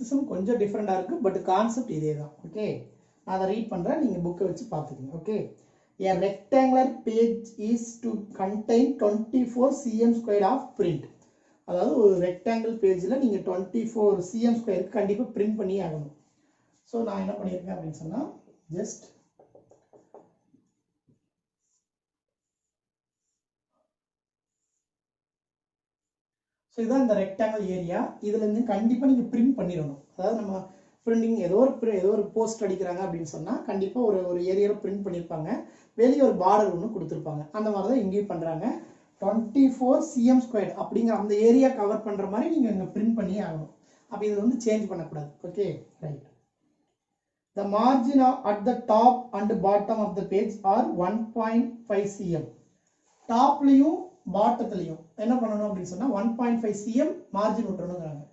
System கொஞ்சம் டிஃப்ரெண்டாக இருக்குது, பட் கான்செப்ட் இதே தான். ஓகே, நான் அதை ரீட் பண்ணுறேன், நீங்கள் புக்கை வச்சு பார்த்துக்கோங்க. Okay, a rectangular page is to contain 24 cm square of print. அதாவது ஒரு ரெக்டாங்கிள் பேஜில் நீங்கள் 24 cm ஸ்கொயருக்கு கண்டிப்பாக பிரிண்ட் பண்ணி ஆகணும். ஸோ நான் என்ன பண்ணியிருக்கேன் அப்படின்னு சொன்னால், ஜஸ்ட் ஸோ இதுதான் இந்த ரெக்டாங்கிள் ஏரியா. இதுலேருந்து கண்டிப்பாக நீங்கள் பிரிண்ட் பண்ணிடணும். அதாவது நம்ம பிரிண்டிங் ஏதோ ஒரு போஸ்ட் அடிக்கிறாங்க அப்படின்னு சொன்னால் கண்டிப்பாக ஒரு ஏரியாவில் பிரிண்ட் பண்ணியிருப்பாங்க, வெளியே ஒரு பார்டர் ஒன்று கொடுத்துருப்பாங்க. அந்த மாதிரி தான் இங்கேயும் பண்ணுறாங்க. 24 cm ஸ்கொயர் அப்படிங்கிற அந்த ஏரியா கவர் பண்ணுற மாதிரி நீங்கள் இங்கே பிரிண்ட் பண்ணியே ஆகணும். அப்போ இது வந்து சேஞ்ச் பண்ணக்கூடாது. Okay, right. The margin at the top and bottom of the page are 1.5 cm. டாப்லையும் பாட்டத்துலையும் என்ன பண்ணணும் அப்படின்னு சொன்னால் 1.5 cm மார்ஜின் விட்டுறணுங்கிறாங்க.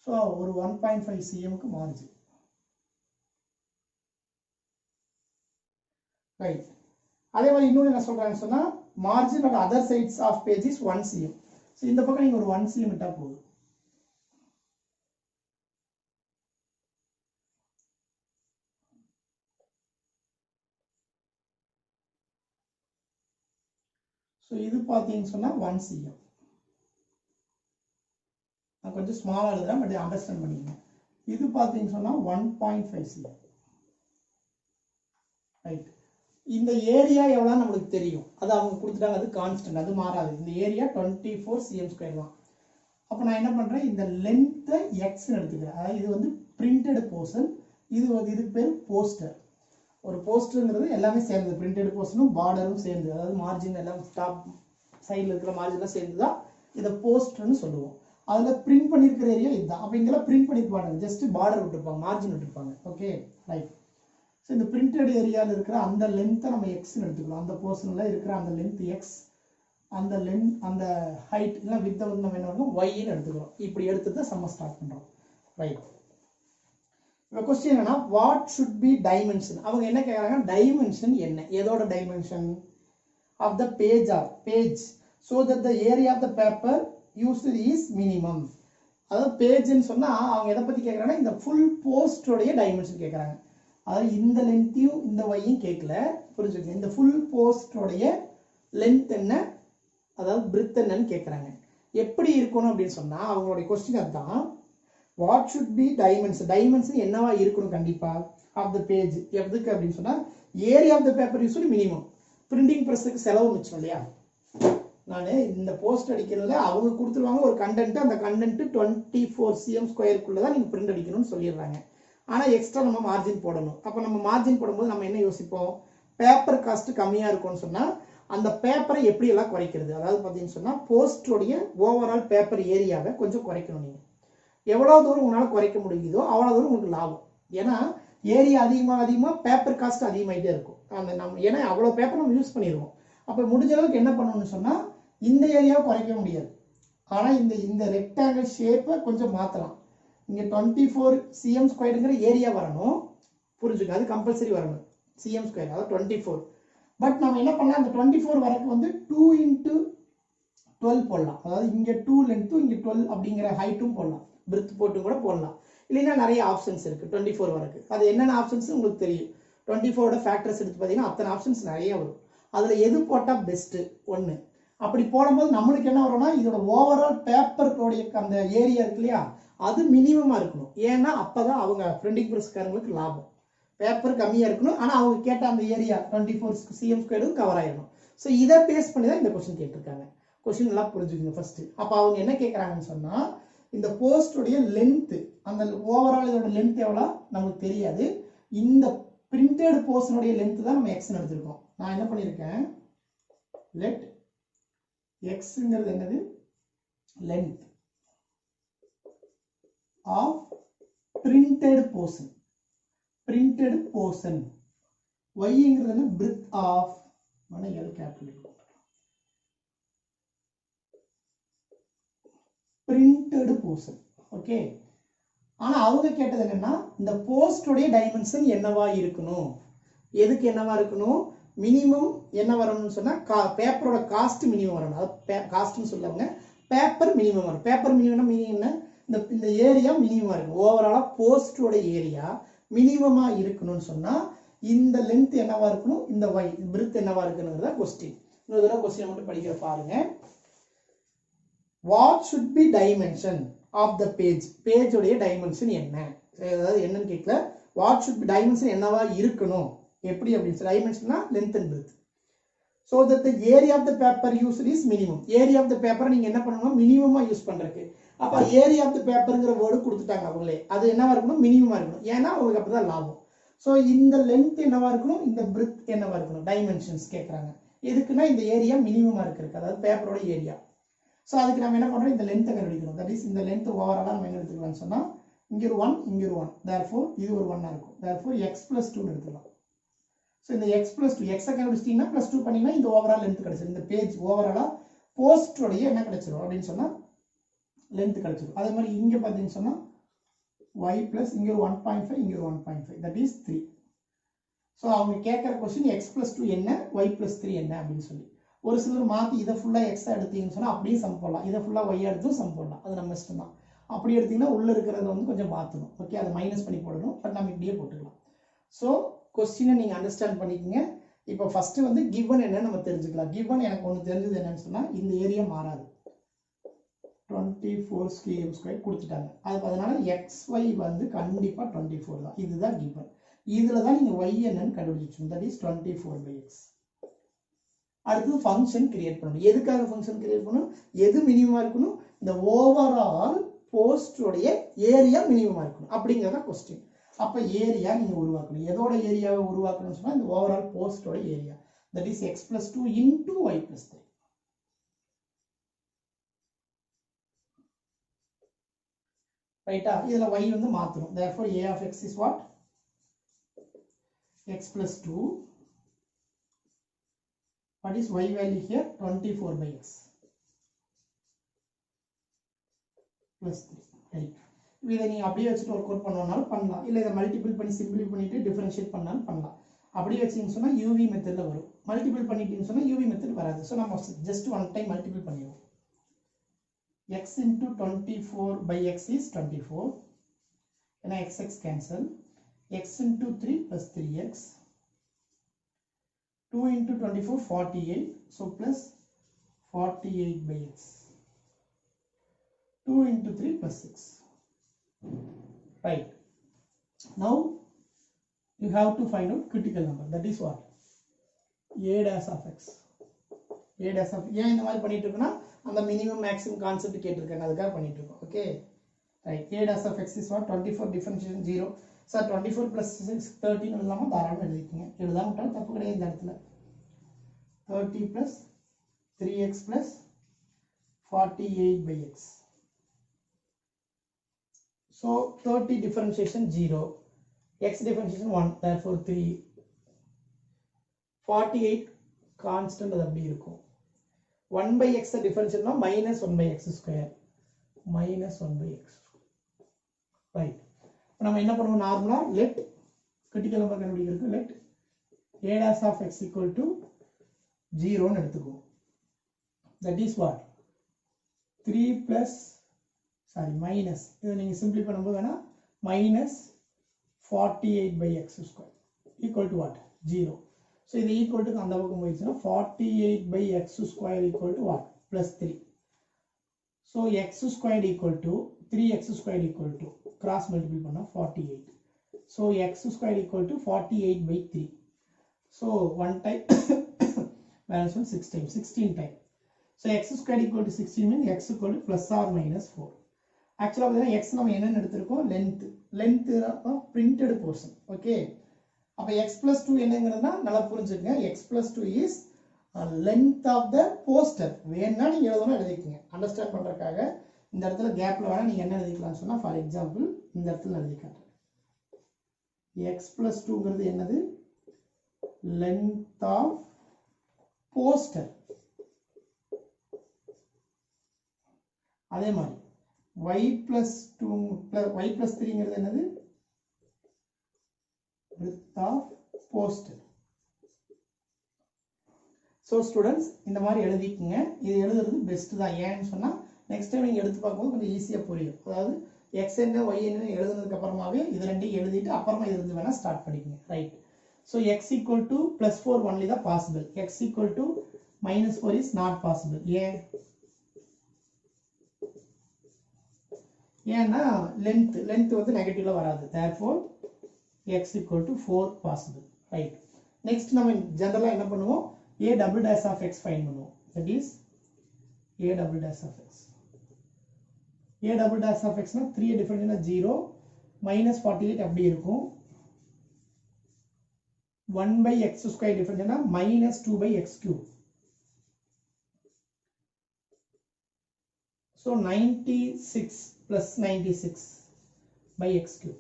ஸோ ஒரு 1.5 cmக்கு மார்ஜின். ரைட். அதே மாதிரி இன்னொன்று என்ன சொல்கிறாங்க சொன்னால், margin of other sides of page is 1 cm. So இந்த பக்கம் நீங்கள் ஒரு 1 cm விட்டால் போதும். ஸோ இது பார்த்தீங்கன்னு சொன்னால் 1 cm. நான் கொஞ்சம் ஸ்மாலாக எழுதுறேன், பட் அண்டர்ஸ்டாண்ட் பண்ணிக்கங்க. இது பார்த்தீங்கன்னு சொன்னால் 1.5 cm. ரைட். இந்த ஏரியா எவ்வளோ நம்மளுக்கு தெரியும், அது அவங்க கொடுத்துட்டாங்க, அது கான்ஸ்டன்ட், அது மாறாது. இந்த ஏரியா 24 cm ஸ்கொயர் தான். அப்போ நான் என்ன பண்ணுறேன், இந்த லென்த்தை எக்ஸ்ன்னு எடுத்துக்கிறேன். அதாவது இது வந்து பிரிண்டட் போர்ஷன், இதுக்கு பேர் போஸ்டர். ஒரு போஸ்டருங்கிறது எல்லாமே சேர்ந்து, பிரிண்டட் போர்ஷனும் பார்டரும் சேர்ந்து, அதாவது மார்ஜின் எல்லாம் டாப் சைடில் இருக்கிற மார்ஜின்லாம் சேர்ந்து தான் இதை போஸ்டர்னு சொல்லுவோம். அதில் பிரிண்ட் பண்ணியிருக்கிற ஏரியா இதுதான். அப்போ இங்கெல்லாம் பிரிண்ட் பண்ணியிருப்பாங்க, ஜஸ்ட் பார்டர் விட்டுருப்பாங்க, மார்ஜின் விட்டுருப்பாங்க. Okay, right. ஸோ இந்த பிரிண்டட் ஏரியாவில் இருக்கிற அந்த லென்த்தை நம்ம எக்ஸ்ன்னு எடுத்துக்கலாம். அந்த போர்ஷனில் இருக்கிற அந்த லென்த் எக்ஸ், அந்த ஹைட் இல்லை வித்தை வந்து நம்ம என்ன பண்ணுவோம், ஒய்ன்னு எடுத்துக்கிறோம். இப்படி எடுத்து தான் சம்ம ஸ்டார்ட் பண்ணுறோம். ரைட். இப்போ கொஸ்டின் என்னன்னா, வாட் ஷுட் பி டைமென்ஷன். அவங்க என்ன கேட்குறாங்க, டைமென்ஷன் என்ன, எதோட dimension of the page so that the area of the paper used is minimum. அதாவது பேஜ்ன்னு சொன்னால் அவங்க எதை பற்றி கேட்குறாங்கன்னா, இந்த ஃபுல் போஸ்டோடைய டைமென்ஷன் கேட்குறாங்க. அதாவது இந்த லென்த்தையும் இந்த ஒய்யும் கேட்கல, புரிஞ்சுக்கங்க. இந்த ஃபுல் போஸ்டோடைய லென்த் என்ன, அதாவது பிரித் என்னன்னு கேட்குறாங்க. எப்படி இருக்கணும் அப்படின்னு சொன்னால் அவங்களுடைய கொஸ்டின் அதுதான். வாட் ஷுட் பி டைமென்ஷன் என்னவா இருக்கணும் கண்டிப்பாக ஆஃப் த பேஜ். எதுக்கு அப்படின்னு சொன்னால், area of the paper usually minimum. Printing ப்ரெஸ்ஸுக்கு செலவு மிச்சம் இல்லையா. நான் இந்த போஸ்ட் அடிக்கிறதுல அவங்க கொடுத்துருவாங்க ஒரு கண்டென்ட், அந்த கண்டென்ட் 24 cm ஸ்கொயருக்குள்ளே தான் நீங்கள் பிரிண்ட் அடிக்கணும்னு சொல்லிடுறாங்க. ஆனால் எக்ஸ்ட்ரா நம்ம மார்ஜின் போடணும். அப்போ நம்ம மார்ஜின் போடும்போது நம்ம என்ன யோசிப்போம், பேப்பர் காஸ்ட் கம்மியாக இருக்கும்னு சொன்னால் அந்த பேப்பரை எப்படியெல்லாம் குறைக்கிறது. அதாவது பார்த்தீங்கன்னு சொன்னால் போஸ்டோடைய ஓவரால் பேப்பர் ஏரியாவை கொஞ்சம் குறைக்கணும். நீங்கள் எவ்வளோ தூரம் உங்களால் குறைக்க முடியுதோ அவ்வளோ தூரம் உங்களுக்கு லாபம். ஏன்னா ஏரியா அதிகமாக பேப்பர் காஸ்ட் அதிகமாகிட்டே இருக்கும். ஏன்னா அவ்வளோ பேப்பர் நம்ம யூஸ் பண்ணிடுவோம். அப்போ முடிஞ்ச அளவுக்கு என்ன பண்ணணும்னு சொன்னால், இந்த ஏரியாவை குறைக்க முடியாது, ஆனால் இந்த ரெக்டாங்கிள் ஷேப்பை கொஞ்சம் மாற்றலாம். இங்கே 24 cm ஸ்கொயருங்கிற ஏரியா வரணும், புரிஞ்சுக்க, அது கம்பல்சரி வரணும். cm ஸ்கொயர் அதாவது 24. பட் நம்ம என்ன பண்ணலாம், அந்த 24 வரக்கு வந்து 2 × 12 போடலாம். அதாவது இங்கே 2 லென்த்தும் இங்கே 12 அப்படிங்கிற ஹைட்டும் போடலாம், பிரித் போட்டு கூட போடலாம். இல்லைன்னா நிறைய ஆப்ஷன்ஸ் இருக்குது 24 வரக்கு. அது என்னென்ன ஆப்ஷன்ஸ் உங்களுக்கு தெரியும். 24ஓட ஃபேக்டர்ஸ் எடுத்து பார்த்தீங்கன்னா அத்தனை ஆப்ஷன்ஸ் நிறைய வரும். அதில் எது போட்டால் பெஸ்ட்டு ஒன்று. அப்படி போடும்போது நம்மளுக்கு என்ன வரும்னா, இதோட ஓவரால் பேப்பருடைய அந்த ஏரியா இருக்கு இல்லையா, அது மினிமமாக இருக்கணும். ஏன்னா அப்போ தான் அவங்க பிரிண்டிங் ப்ரெஸ்காரங்களுக்கு லாபம். பேப்பர் கம்மியாக இருக்கணும், ஆனால் அவங்க கேட்ட அந்த ஏரியா 24 cm ஸ்கொயரும் கவர் ஆகிடணும். ஸோ இதை பேஸ் பண்ணி தான் இந்த கொஸ்டின் கேட்டிருக்காங்க. கொஸ்டின் எல்லாம் புரிஞ்சுக்கோங்க ஃபர்ஸ்ட்டு. அப்போ அவங்க என்ன கேட்குறாங்கன்னு சொன்னால், இந்த போஸ்டோடைய லென்த்து, அந்த ஓவரால் இதோட லென்த் எவ்வளோ நமக்கு தெரியாது. இந்த பிரிண்டட் போர்ஷனுடைய லென்த் தான் நம்ம எக்ஸ்ன்னு எடுத்துருக்கோம். நான் என்ன பண்ணியிருக்கேன், லெட் எக்ஸ்ங்கிறது என்னது, லென்த் ஆஃப் பிரிண்டட் போர்ஷன், ஒய்ங்கிறது என்ன, breadth of L capital printed portion. Okay. ஆனா அவங்க கேட்டது என்னன்னா, இந்த போஸ்டோடைய டைமென்ஷன் என்னவா இருக்கணும், எதுக்கு என்னவா இருக்கணும், மினிமம் என்ன வரணும்னு சொன்னா பேப்பரோட காஸ்ட் மினிமம் வரணும். அதாவது காஸ்ட்னு சொல்லுவாங்க, பேப்பர் மினிமம் வரும். பேப்பர் மினிமம் மீனிங் என்ன, இந்த ஏரியா மினிமமா இருக்கும். ஓவராலா போஸ்டோட ஏரியா மினிமமா இருக்கணும்னு சொன்னா இந்த லென்த் என்னவா இருக்கணும், இந்த y பிரெத் என்னவா இருக்கணும்ங்கறத क्वेश्चन. இன்னொரு தடவை क्वेश्चन மட்டும் படிக்கிற பாருங்க. What should be dimension of the page? Page உடைய dimension என்ன? அதாவது என்னன்னு கேட்கல. What should be dimension என்னவா இருக்கணும்? எப்படி அப்படினா dimensionனா length and breadth. So that the area of the paper used is minimum. Area of the paper நீங்க என்ன பண்ணணும், மினிமமா யூஸ் பண்றதுக்கு. அப்ப area of the paperங்கற வேர்ட் கொடுத்துட்டாங்க அவங்களே. அது என்னவா இருக்கணும், மினிமமா இருக்கணும். ஏன்னா உங்களுக்கு அப்பதான் லாபம். So இந்த length என்னவா இருக்கணும், இந்த breadth என்னவா இருக்கணும், dimensions கேக்குறாங்க. எதுக்குன்னா இந்த ஏரியா மினிமமா இருக்கு, அதாவது பேப்பரோட ஏரியா. சோ அதுக்கு நாம என்ன பண்றோம், இந்த லெந்த் கண்டுபிடிக்கணும். தட் இஸ் இந்த லெந்த் ஓவராலா நம்ம என்ன எடுத்துக்கலாம்னு சொன்னா இங்க ஒரு 1 இங்க ஒரு 1. therefore இது ஒரு 1 ஆ இருக்கும். therefore x + 2 ன்னு எடுத்துக்கலாம். சோ இந்த x + 2 x கண்டுபிடிச்சிட்டீங்கன்னா +2 பண்ணீங்கன்னா இந்த ஓவரால் லெந்த் கிடைச்சிரும். இந்த பேஜ் ஓவராலா போஸ்டோட என்ன கிடைச்சிரும் அப்படினு சொன்னா லெந்த் கிடைச்சிரும். அதே மாதிரி இங்க பாத்தீங்கன்னா சொன்னா y + இங்க ஒரு 1.5 இங்க ஒரு 1.5 that is 3. சோ அவங்க கேக்குற क्वेश्चन x + 2 என்ன, y + 3 என்ன அப்படினு சொல்லி. ஒரு சிலர் மாத்தி இத ஃபுல்லா x எடுத்தீங்கன்னு சொன்னா அப்படியே சம் போடலாம். இத ஃபுல்லா y எடுத்து சம் போடலாம். அது நம்ம இஷ்டம் தான். அப்படி எடுத்தீங்கன்னா உள்ள இருக்குறத வந்து கொஞ்சம் மாத்தணும். ஓகே, அதை மைனஸ் பண்ணி போடணும். பட் நாம இப்படியே போட்டுக்கலாம். சோ क्वेश्चन நீங்க அண்டர்ஸ்டாண்ட் பண்ணிக்கங்க. இப்போ ஃபர்ஸ்ட் வந்து given என்ன நம்ம தெரிஞ்சுக்கலாம். given எனக்கு ஒன்னு தெரிஞ்சது என்னன்னு சொன்னா இந்த ஏரியா மாறாது. 24 cm² கொடுத்துட்டாங்க. அதனால xy வந்து கண்டிப்பா 24 தான். இதுதான் given. இதுல தான் நீங்க y என்னன்னு கண்டுபிடிச்சீங்க. that is 24/x. அடுத்து ஃபங்க்ஷன் கிரியேட் பண்ணணும். எதுக்காக ஃபங்க்ஷன் கிரியேட் பண்ணணும், எது மினிமமா இருக்கணும், இந்த ஓவரால் போஸ்டோட ஏரியா மினிமமா இருக்கணும் அப்படிங்கறத क्वेश्चन. அப்ப ஏரியா நீங்க உருவாக்கணும். எதோட ஏரியாவை உருவாக்கணும்னு சொன்னா இந்த ஓவரால் போஸ்டோட ஏரியா. that is x + 2 into y + 3. ரைட்டா? இதுல y வந்து மாத்தணும். therefore a of x is what, x + 2. what is y value here, 24/x + 3. Right. இதை நீங்க அப்படியே வச்சுட்டு ஒர்க் அவுட் பண்ணனாலும் பண்ணலாம். இல்ல இதை மல்டிபிள் பண்ணி சிம்பிளை பண்ணிட்டு டிஃபரன்ஷியேட் பண்ணாலும் பண்ணலாம். அப்படியே வச்சீங்கன்னு சொன்னா uv மெத்தட்ல வரும். மல்டிபிள் பண்ணிட்டீங்கன்னு சொன்னா uv மெத்தட் வராது. சோ நம்ம ஜஸ்ட் ஒன் டைம் மல்டிபிள் பண்ணிடுவோம். x into 24/x is 24. and x cancel. x into 3 + 3x. 2 into 24 48. so plus 48/x. 2 into 3 + 6. right. now you have to find out critical number. that is what, a dash of x. a dash of ஏன் இந்த மாதிரி பண்ணிட்டு இருக்கோம்னா அந்த minimum maximum concept கேட்டிருக்காங்க, அதுக்காக பண்ணிட்டு இருக்கோம். Okay right. a dash of x is what, 24 differentiation 0. Sir 24 + 6 13 இல்லாம தாராளமா எழுதிக்கங்க. எழுதாம விட்டாலும் தப்பு கிடையாது இந்த இடத்துல. 30 + 3x + 48/x. so 30 differentiation 0, x differentiation 1, therefore 3. 48 constant அது அப்படி இருக்கும். 1/x differentiation -1/x², -1/x. Right. நம்ம என்ன பண்ணுவோம், நார்மலா let critical number கண்டுபிடிக்கிறதுக்கு let a dash of x equal to 0 ன்னு எடுத்துக்குவோம். that is what, 3 plus minus, இதை நீங்க சிம்பிளை பண்ணும்போது வேணா -48/x² equal to what, 0. so இது equal to அந்த பக்கம் போயிடுச்சுன்னா 48/x² equal to what, +3. so x² equal to 3x² equal to cross multiply பண்ணா 48. so x² equal to 48/3. so 1 time balance one 6 times, 16 time. so x² equal to 16 means x equal to +or -4. actually x நம்ம என்னன்னு எடுத்திருக்கோம், length printed portion. okay, அப்ப x + 2 என்னங்கிறதுனா நல்லா புரிஞ்சுக்கங்க. x + 2 is length of the poster. வேணா நீங்க எழுதணும், எழுதிக்கங்க. Understand பண்றதுக்காக இந்த இடத்துல கேப்ல வேணா நீங்க என்ன எழுதிக்கலாம்னு சொன்னா, ஃபார் எக்ஸாம்பிள் இந்த இடத்துல எழுதிக்கலாம். x + 2ங்கிறது என்னது, length of poster. அதே மாதிரி y + 3ங்கிறது என்னது, width of poster. so students இந்த மாதிரி எழுதிக்கங்க. இது எழுதுறது பெஸ்ட் தான். ஏன்னு சொன்னா நெக்ஸ்ட் டைம் நீங்கள் எடுத்து பார்க்கும்போது கொஞ்சம் ஈஸியாக புரியும். அதாவது எக்ஸ் என்ன ஒய் என்ன எழுதுனதுக்கு அப்புறமாவே இது ரெண்டையும் எழுதிட்டு அப்புறமா இது இருந்து வேணால் ஸ்டார்ட் பண்ணிக்கங்க. Right. So x equal to +4 only தான் possible. X equal to -4 is not possible. ஏன்னா லென்த் வந்து நெகட்டிவ்ல வராது. Therefore x equal to 4 possible. Right. Next நம்ம ஜெனரலாக என்ன பண்ணுவோம், a double dash of x find பண்ணுவோம். that is a double dash of x. a double dash of x னா 3 டிஃபரன்ட்னா 0 -48 அப்படி இருக்கும். 1/x² டிஃபரன்ட்னா -2/x³. so 96 plus 96/x³.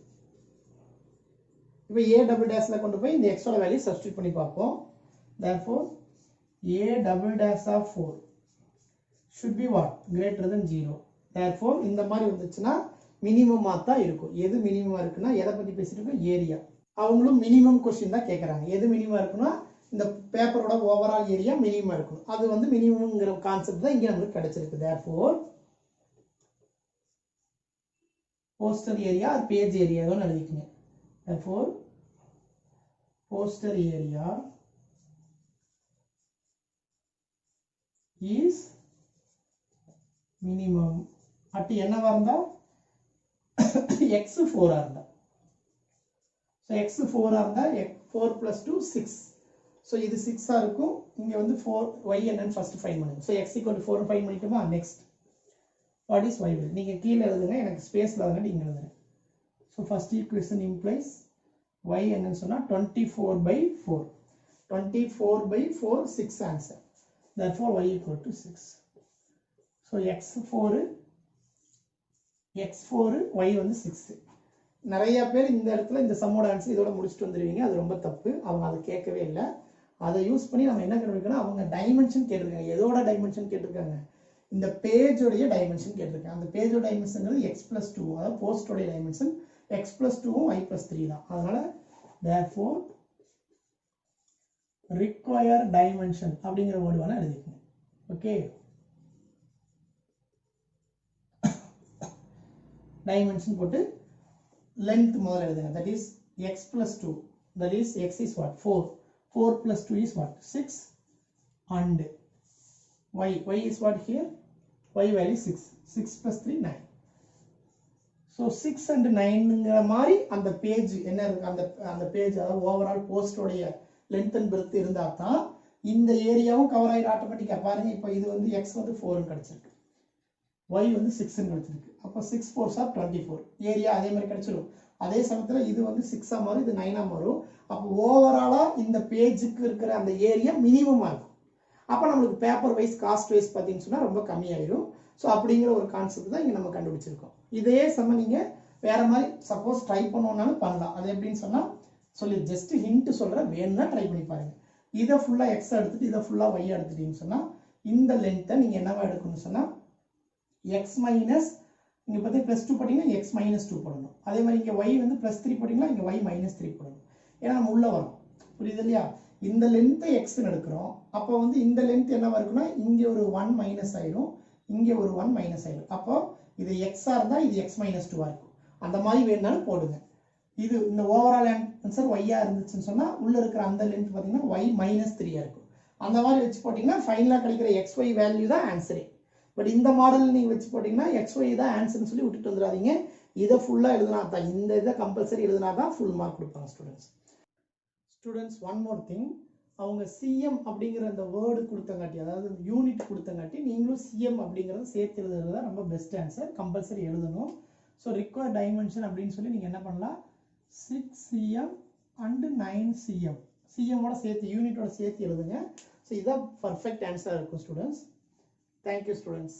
இப்போ a double dashல கொண்டு போய் இந்த x ஓட வேல்யூ சப்ஸ்டிட்யூட் பண்ணி பார்ப்போம். therefore a double dash of 4 should be what, greater than 0. therefore இந்த மாதிரி வந்துச்சுன்னா மினிமமா தான் இருக்கும். எது மினிமமா இருக்குன்னா எதை பத்தி பேசிட்டு இருக்கோம், ஏரியா. அவங்களும் மினிமம் கொஸ்டின் தான் கேட்கறாங்க. எது மினிமம் இருக்குன்னா இந்த பேப்பரோட ஓவரால் ஏரியா மினிமம் இருக்கும். அது வந்து மினிமம்ங்கிற கான்செப்ட் தான் இங்க நமக்கு கிடைச்சிருக்கு. therefore poster area or page area தான் எழுதிக்கங்க. therefore poster area is minimum at என்னவா இருந்தா x 4 ஆ இருந்தா. so x 4 ஆ இருந்தா 4 plus 2 6. so இது 6 ஆ இருக்கும். இங்க வந்து 4 y என்னன்னு ஃபர்ஸ்ட் ஃபைண்ட் பண்ணுங்க. so x equal to 4 ஃபைண்ட் பண்ணிட்டோமா. Next what is y will, நீங்க கீழ எழுதுங்க, எனக்கு ஸ்பேஸ்ல வந்து நீங்க எழுதுங்க. so first equation implies y என்னன்னு சொன்னா 24/4. 24/4 6 answer. therefore y equal to 6. so x4 y வந்து 6. நிறைய பேர் இந்த இடத்துல இந்த சம்மோட ஆன்சர் இதோட முடிச்சுட்டு வந்துருவீங்க. அது ரொம்ப தப்பு. அவங்க அதை கேட்கவே இல்லை. அதை யூஸ் பண்ணி நம்ம என்ன கண்டுபிடிக்கணும், அவங்க டைமென்ஷன் கேட்டிருக்காங்க. எதோட டைமென்ஷன் கேட்டிருக்காங்க, இந்த பேஜோடைய டைமென்ஷன் கேட்டிருக்காங்க. அந்த பேஜோட டைமென்ஷன் x+2, அதாவது போஸ்டோடைய டைமென்ஷன் x+2ம் y+3 தான். அதனால therefore require dimension அப்படிங்கிற வேர்டு வேணா எழுதிக்கணும். ஓகே, டைமென்ஷன் போட்டு லென்த் முதல்ல எழுதுங்க. that is x+2, that is x is what, 4. 4 plus 2 is what, 6. and y is what here, y value 6. 6 plus 3 9. so 6 and 9ங்கிற மாதிரி அந்த பேஜ் என்ன இருக்கு, அந்த பேஜ் அதாவது ஓவரால் போஸ்டோடைய லென்த் அண்ட் பிரெத் இருந்தா தான் இந்த ஏரியாவும் கவர் ஆயிடும் ஆட்டோமேட்டிக்கா. பாருங்க, இப்போ இது வந்து x வந்து 4 கிடைச்சிருக்கு, y வந்து 6 கிடைச்சிருக்கு. அப்போ 6 4s are 24. ஏரியா அதே மாதிரி கிடைச்சிடும். அதே சமயத்துல இது வந்து 6 மாறும், இது 9 மாறும். அப்போ ஓவராலா இந்த பேஜுக்கு இருக்கிற அந்த ஏரியா மினிமமா இருக்கும். அப்போ நம்மளுக்கு பேப்பர் வைஸ் காஸ்ட் வைஸ் பார்த்தீங்கன்னு சொன்னா ரொம்ப கம்மியாயிடும். ஸோ அப்படிங்கிற ஒரு கான்செப்ட் தான் இங்க நம்ம கண்டுபிடிச்சிருக்கோம். இதே சமயம் நீங்க வேற மாதிரி சப்போஸ் ட்ரை பண்ணணும்னாலும் பண்ணலாம். அது எப்படின்னு சொன்னா சொல்லி ஜஸ்ட் ஹிண்ட் சொல்றேன், வேணும்னா ட்ரை பண்ணி பாருங்க. இதை ஃபுல்லா எக்ஸ் எடுத்துட்டு இதை ஃபுல்லா ஒய் எடுத்துட்டீங்கன்னு சொன்னா இந்த லென்த்தை நீங்க என்னவா எடுக்கணும்னு சொன்னா எக்ஸ் மைனஸ், இங்க பார்த்து +2 போட்டீங்கன்னா x -2 போடணும். அதே மாதிரி இங்க y வந்து +3 போட்டீங்கன்னா இங்க y -3 போடணும். ஏன்னா நம்ம உள்ள வரோம், புரியுது இல்லையா? இந்த லென்த்தை x எடுக்கிறோம். அப்போ வந்து இந்த லென்த் என்னவா இருக்குன்னா இங்க ஒரு 1 மைனஸ் ஆயிடும், இங்க ஒரு 1 மைனஸ் ஆயிடும். அப்போ இது x ஆ இருந்தா இது x -2 ஆ இருக்கும். அந்த மாதிரி வேணாலும் போடுங்க. இது இந்த ஓவரால் ஆன்சர் y ஆ இருந்துச்சுன்னு சொன்னா உள்ள இருக்கிற அந்த லென்த் பாத்தீங்கன்னா y -3 ஆ இருக்கும். அந்த மாதிரி வச்சு போட்டீங்கன்னா ஃபைனலா கிடைக்கிற xy வேல்யூ தான் ஆன்சரே. பட் இந்த மாடல் நீங்க வச்சு போட்டீங்கன்னா xy தான் ஆன்சர்னு சொல்லி விட்டுட்டு வந்துடாதீங்க. இதை ஃபுல்லா எழுதுனா தான், இந்த இதை கம்பல்சரி எழுதுனா தான் ஃபுல் மார்க் கொடுப்பாங்க ஸ்டூடெண்ட்ஸ். ஒன் மோர் திங், அவங்க சிஎம் அப்படிங்கிற அந்த வேர்டு கொடுத்தங்காட்டி, அதாவது யூனிட் கொடுத்தங்காட்டி நீங்களும் சிஎம் அப்படிங்கிறத சேர்த்து எழுதுறது தான் ரொம்ப பெஸ்ட் ஆன்சர். கம்பல்சரி எழுதணும். ஸோ ரிக்வயர் டைமென்ஷன் அப்படின்னு சொல்லி நீங்கள் என்ன பண்ணலாம், 6cm அண்ட் 9cm, சிஎம்மோட சேர்த்து யூனிட்டோட சேர்த்து எழுதுங்க. ஸோ இதுதான் பர்ஃபெக்ட் ஆன்சராக இருக்கும் ஸ்டூடெண்ட்ஸ். Thank you, students.